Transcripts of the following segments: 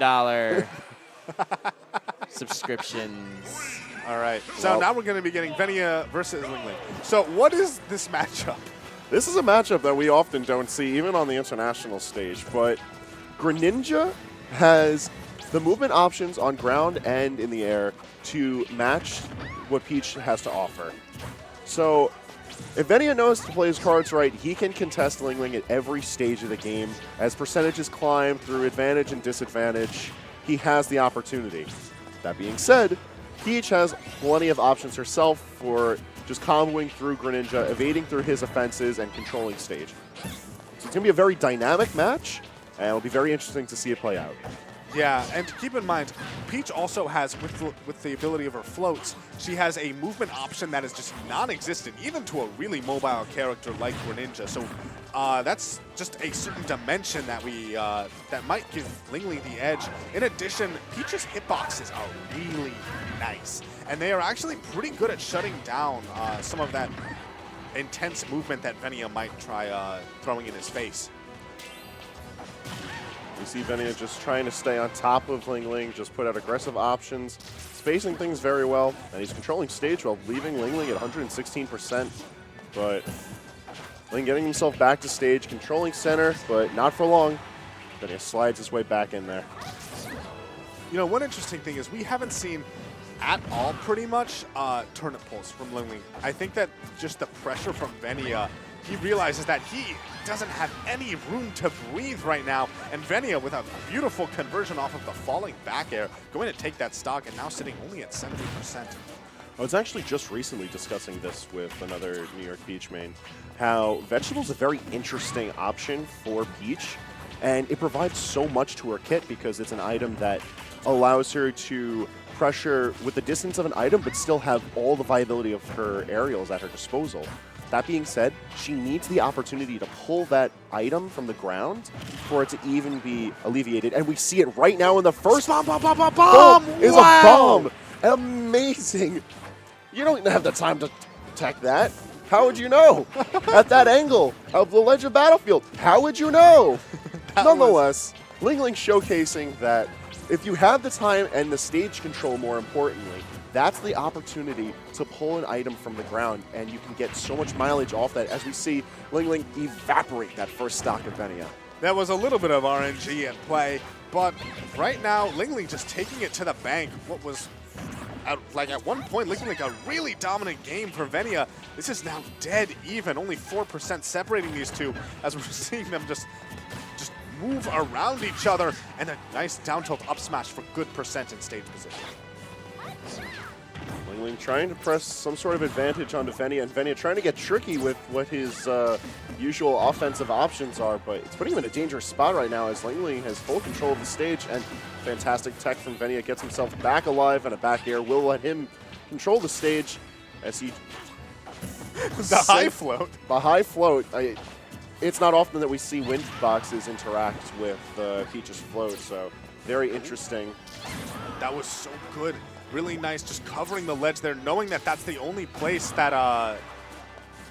$1 subscriptions. All right. So now we're going to be getting Venia versus LingLing. So what is this matchup? This is a matchup that we often don't see, even on the international stage. But Greninja has the movement options on ground and in the air to match what Peach has to offer. So if Venia knows to play his cards right, he can contest LingLing at every stage of the game. As percentages climb through advantage and disadvantage, he has the opportunity. That being said, Peach has plenty of options herself for just comboing through Greninja, evading through his offenses, and controlling stage. So it's going to be a very dynamic match, and it'll be very interesting to see it play out. Yeah, and keep in mind, Peach also has, with the ability of her floats, she has a movement option that is just non-existent, even to a really mobile character like Greninja. So that's just a certain dimension that that might give LingLing the edge. In addition, Peach's hitboxes are really nice, and they are actually pretty good at shutting down some of that intense movement that Venia might try throwing in his face. You see Venia just trying to stay on top of LingLing, just put out aggressive options. He's facing things very well, and he's controlling stage while leaving LingLing at 116%. But Ling getting himself back to stage, controlling center, but not for long. Venia slides his way back in there. You know, one interesting thing is we haven't seen at all, pretty much, turnip pulls from LingLing. I think that just the pressure from Venia, he realizes that he doesn't have any room to breathe right now, and Venia, with a beautiful conversion off of the falling back air, going to take that stock and now sitting only at 70%. I was actually just recently discussing this with another New York Peach main, how Vegetable's a very interesting option for Peach, and it provides so much to her kit because it's an item that allows her to pressure with the distance of an item, but still have all the viability of her aerials at her disposal. That being said, she needs the opportunity to pull that item from the ground for it to even be alleviated. And we see it right now in the first bomb. Bomb! Is Wow! a bomb. Amazing. You don't have the time to tech that. How would you know? At that angle of the ledge of battlefield, how would you know? Nonetheless, LingLing showcasing that if you have the time and the stage control, more importantly, that's the opportunity to pull an item from the ground, and you can get so much mileage off that as we see LingLing evaporate that first stock of Venia. That was a little bit of RNG at play, but right now, LingLing just taking it to the bank. What was, at one point, looking like a really dominant game for Venia. This is now dead even, only 4% separating these two, as we're seeing them just move around each other, and a nice down tilt up smash for good percent in stage position. LingLing trying to press some sort of advantage onto Venia, and Venia trying to get tricky with what his usual offensive options are, but it's putting him in a dangerous spot right now as LingLing has full control of the stage, and fantastic tech from Venia gets himself back alive, and a back air will let him control the stage as he... The high float. The high float. It's not often that we see wind boxes interact with Peach's float, so very interesting. That was so good. Really nice, just covering the ledge there, knowing that that's the only place that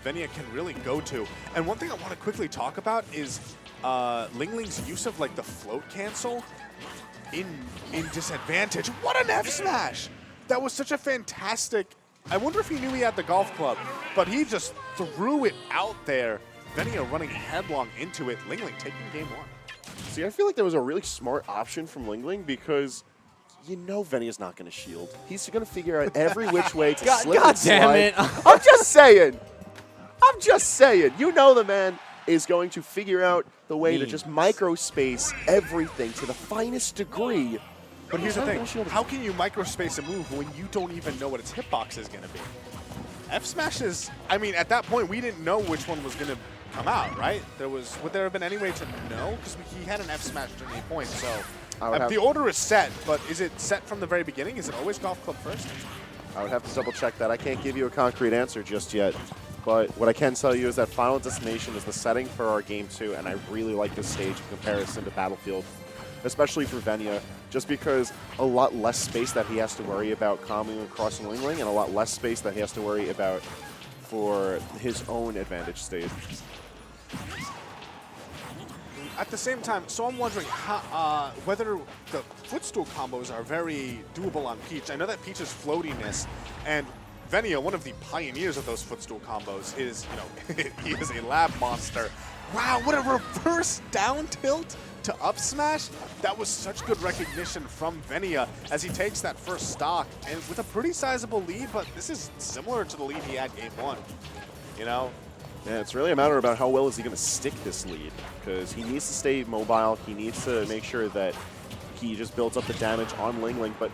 Venia can really go to. And one thing I want to quickly talk about is LingLing's use of like the float cancel in disadvantage. What an F smash! That was such a fantastic. I wonder if he knew he had the golf club, but he just threw it out there. Venia running headlong into it. LingLing taking game one. See, I feel like that was a really smart option from LingLing because you know Venia's not going to shield. He's going to figure out every which way to slip and slide. God damn it. I'm just saying. I'm just saying. You know the man is going to figure out the way to just microspace everything to the finest degree. But here's the thing. How can you microspace a move when you don't even know what its hitbox is going to be? F smash is, I mean, at that point, we didn't know which one was going to come out, right? Would there have been any way to know? Because he had an F smash at any point, so the order is set, but is it set from the very beginning? Is it always golf club first? I would have to double check that. I can't give you a concrete answer just yet. But what I can tell you is that Final Destination is the setting for our game 2, and I really like this stage in comparison to Battlefield, especially for Venia, just because a lot less space that he has to worry about coming across LingLing, and a lot less space that he has to worry about for his own advantage stage. at the same time, so I'm wondering how, whether the footstool combos are very doable on Peach. I know that Peach's floatiness, and Venia, one of the pioneers of those footstool combos, is, you know, he is a lab monster. Wow, what a reverse down tilt to up smash. That was such good recognition from Venia as he takes that first stock, and with a pretty sizable lead, but this is similar to the lead he had game 1, you know? Yeah, it's really a matter about how well is he going to stick this lead, because he needs to stay mobile. He needs to make sure that he just builds up the damage on LingLing, but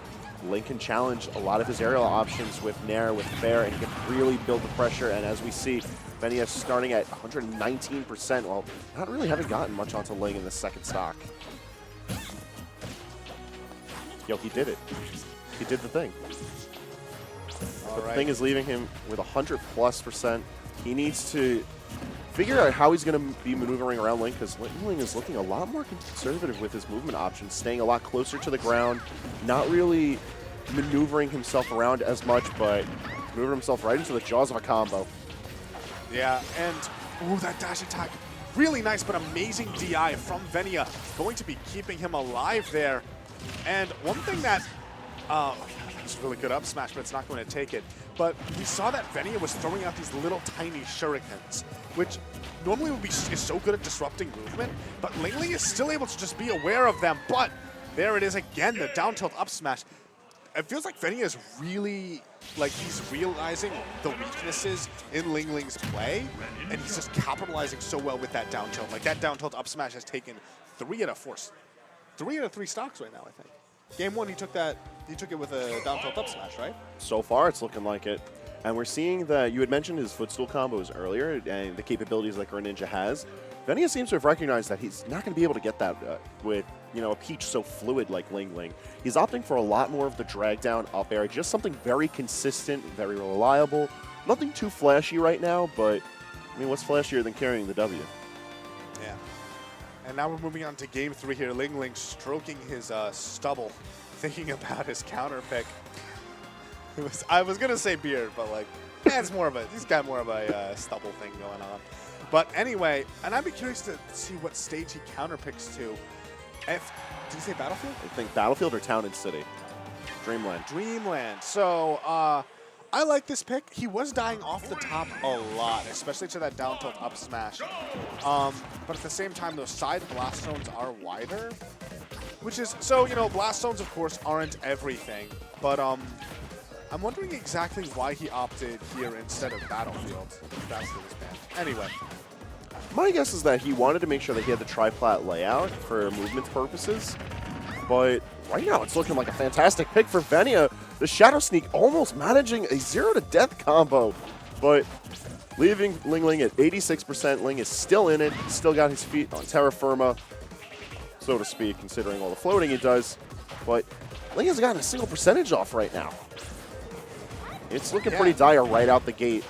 Ling can challenge a lot of his aerial options with Nair, with Fair, and he can really build the pressure. And as we see, Venia starting at 119%, while not really having gotten much onto Ling in the second stock. Yo, he did it. He did the thing. All The right. thing is leaving him with 100+%. He needs to figure out how he's going to be maneuvering around Ling, because LingLing is looking a lot more conservative with his movement options, staying a lot closer to the ground, not really maneuvering himself around as much, but maneuvering himself right into the jaws of a combo. Yeah, and ooh, that dash attack, really nice but amazing DI from Venia, going to be keeping him alive there. And one thing that, it's really good up smash, but it's not going to take it. But we saw that Venia was throwing out these little tiny shurikens, which normally would be is so good at disrupting movement, but LingLing is still able to just be aware of them. But there it is again, the down tilt up smash. It feels like Venia is really, like, he's realizing the weaknesses in LingLing's play, and he's just capitalizing so well with that down tilt. Like, that down tilt up smash has taken 3 out of 3 stocks right now, I think. Game 1, he took it with a down tilt up smash, right? So far, it's looking like it. And we're seeing that you had mentioned his footstool combos earlier and the capabilities that Greninja has. Venia seems to have recognized that he's not going to be able to get that with, you know, a Peach so fluid like LingLing. He's opting for a lot more of the drag down up air, just something very consistent, very reliable. Nothing too flashy right now, but I mean, what's flashier than carrying the W? Yeah. And now we're moving on to game 3 here. LingLing stroking his stubble, thinking about his counter pick. I was gonna say beard, but like, it's more of a, he's got more of a stubble thing going on. But anyway, and I'd be curious to see what stage he counter picks to. Did you say Battlefield? I think Battlefield or Town and City. Dreamland. Dreamland. So, I like this pick. He was dying off the top a lot, especially to that down tilt up smash. But at the same time, those side blast zones are wider, which is, so, you know, blast zones, of course, aren't everything. But, I'm wondering exactly why he opted here instead of Battlefield. That's what his ban. Anyway. My guess is that he wanted to make sure that he had the tri-plat layout for movement purposes, but right now it's looking like a fantastic pick for Venia. The Shadow Sneak almost managing a 0-to-death combo, but leaving LingLing at 86%. Ling is still in it, still got his feet on terra firma, so to speak, considering all the floating he does, but Ling hasn't gotten a single percentage off right now. It's looking pretty dire right out the gate.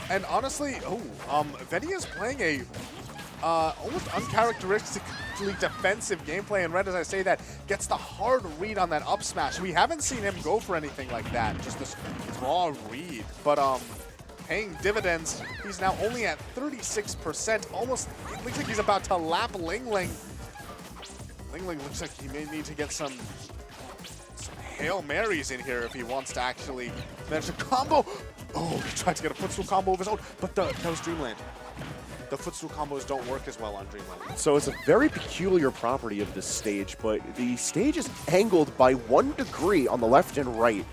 And honestly, Venia's playing a almost uncharacteristically defensive gameplay, and Red, as I say that, gets the hard read on that up smash. We haven't seen him go for anything like that, just this raw read. But paying dividends, he's now only at 36%, almost, it looks like he's about to lap LingLing. LingLing looks like he may need to get some Hail Marys in here if he wants to actually manage a combo. Oh, he tried to get a footstool combo of his own, but that was Dreamland. The footstool combos don't work as well on Dreamland. So it's a very peculiar property of this stage, but the stage is angled by 1 degree on the left and right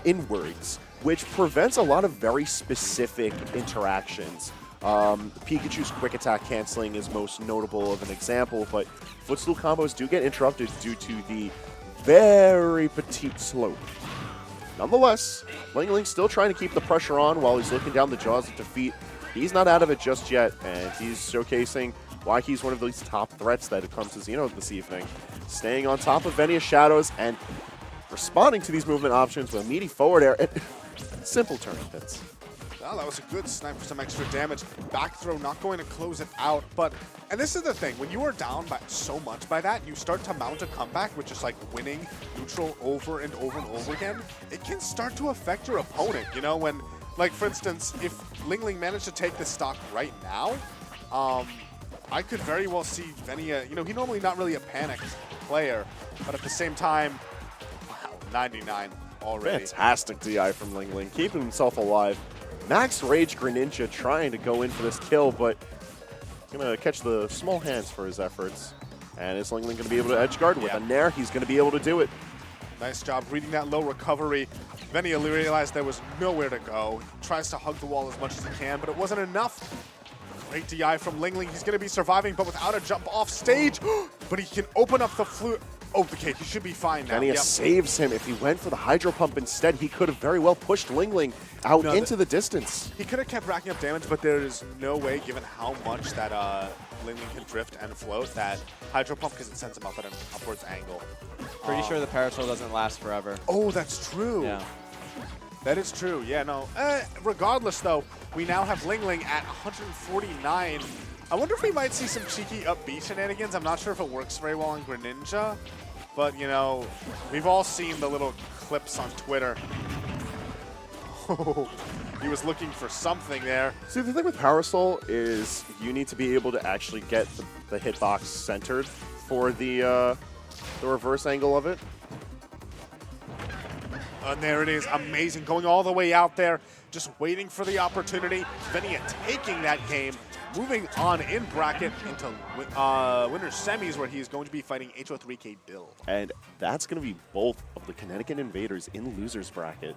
inwards, which prevents a lot of very specific interactions. Pikachu's quick attack canceling is most notable of an example, but footstool combos do get interrupted due to the very petite slope. Nonetheless, LingLing still trying to keep the pressure on while he's looking down the jaws of defeat. He's not out of it just yet, and he's showcasing why he's one of these top threats that it comes to Xeno this evening. Staying on top of Venia's shadows and responding to these movement options with a meaty forward air and simple turning hits. Oh, that was a good snipe for some extra damage. Back throw not going to close it out, but, and this is the thing, when you are down by so much by that, you start to mount a comeback, which is like winning neutral over and over and over again. It can start to affect your opponent, you know, when, like, for instance, if LingLing managed to take this stock right now, I could very well see Venia, you know, he's normally not really a panicked player, but at the same time, wow, 99 already. Fantastic DI from LingLing, keeping himself alive. Max Rage Greninja trying to go in for this kill, but gonna catch the small hands for his efforts. And is LingLing gonna be able to edge guard with a Nair? He's gonna be able to do it. Nice job reading that low recovery. Venia realized there was nowhere to go. Tries to hug the wall as much as he can, but it wasn't enough. Great DI from LingLing. He's going to be surviving, but without a jump off stage. But he can open up the flute. Okay, he should be fine now. Venia saves him. If he went for the Hydro Pump instead, he could have very well pushed LingLing out into the distance. He could have kept racking up damage, but there is no way, given how much that LingLing can drift and float, that Hydro Pump, because it sends him up at an upwards angle. Pretty sure the Parasol doesn't last forever. Oh, that's true. Yeah. That is true. Yeah, no. Regardless, though, we now have LingLing at 149. I wonder if we might see some cheeky up B shenanigans. I'm not sure if it works very well on Greninja, but, you know, we've all seen the little clips on Twitter. He was looking for something there. See, the thing with Parasol is you need to be able to actually get the hitbox centered for the reverse angle of it. And there it is, amazing, going all the way out there, just waiting for the opportunity. Venia taking that game, moving on in bracket into winner semis, where he's going to be fighting HO3K Bill. And that's going to be both of the Connecticut Invaders in losers bracket.